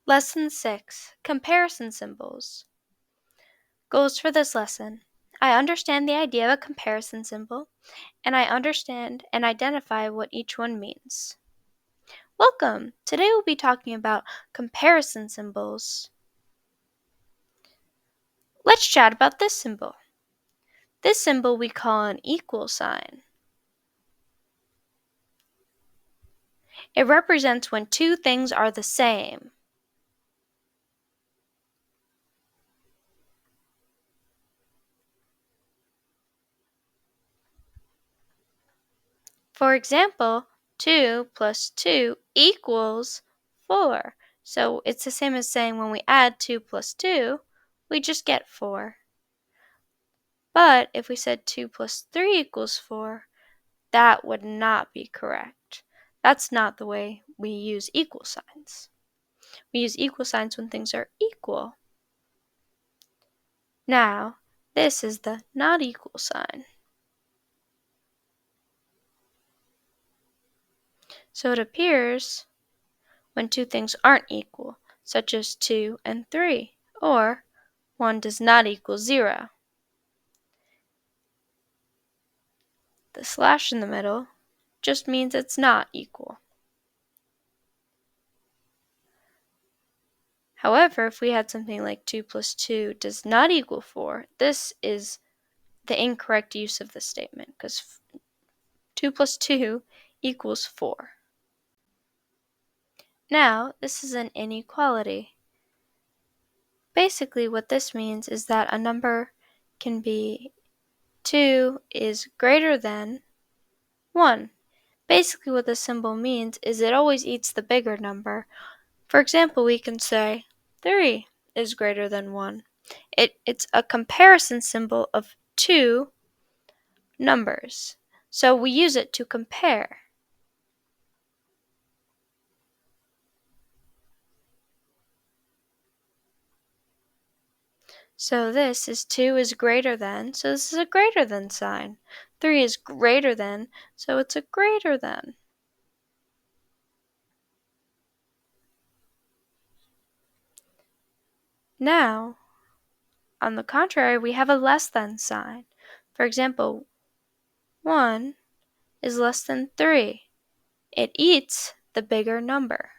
Lesson 6 Comparison Symbols. Goals for this lesson. I understand the idea of a comparison symbol, and I understand and identify what each one means. Welcome! Today we'll be talking about comparison symbols. Let's chat about this symbol. This symbol we call an equal sign. It represents when two things are the same. For example, 2 plus 2 equals 4. So it's the same as saying when we add 2 plus 2, we just get 4. But if we said 2 plus 3 equals 4, that would not be correct. That's not the way we use equal signs. We use equal signs when things are equal. Now, this is the not equal sign. So it appears when two things aren't equal, such as 2 and 3, or 1 does not equal 0. The slash in the middle just means it's not equal. However, if we had something like 2 plus 2 does not equal 4, this is the incorrect use of the statement, because 2 plus 2 equals 4. Now, this is an inequality. Basically, what this means is that a number can be 2 is greater than 1. Basically, what this symbol means is it always eats the bigger number. For example, we can say 3 is greater than 1. It's a comparison symbol of two numbers. So we use it to compare. So this is 2 is greater than, so this is a greater than sign. 3 is greater than, so it's a greater than. Now, on the contrary, we have a less than sign. For example, 1 is less than 3. It eats the bigger number.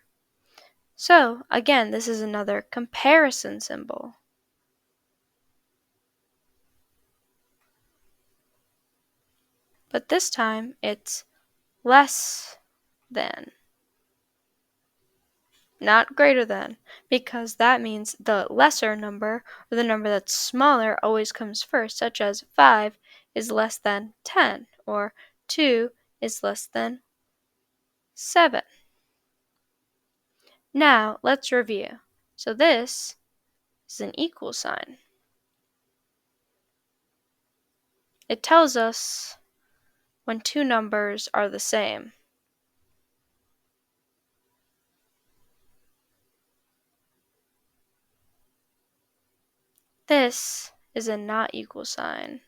So, again, this is another comparison symbol. But this time, it's less than, not greater than, because that means the lesser number, or the number that's smaller, always comes first, such as 5 is less than 10, or 2 is less than 7. Now, let's review. So this is an equal sign. It tells us when two numbers are the same. This is a not equal sign.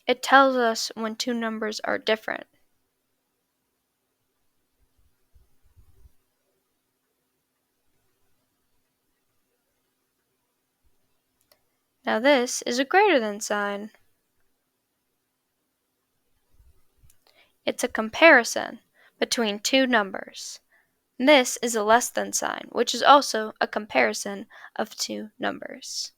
It tells us when two numbers are different. Now this is a greater than sign. It's a comparison between two numbers. This is a less than sign, which is also a comparison of two numbers.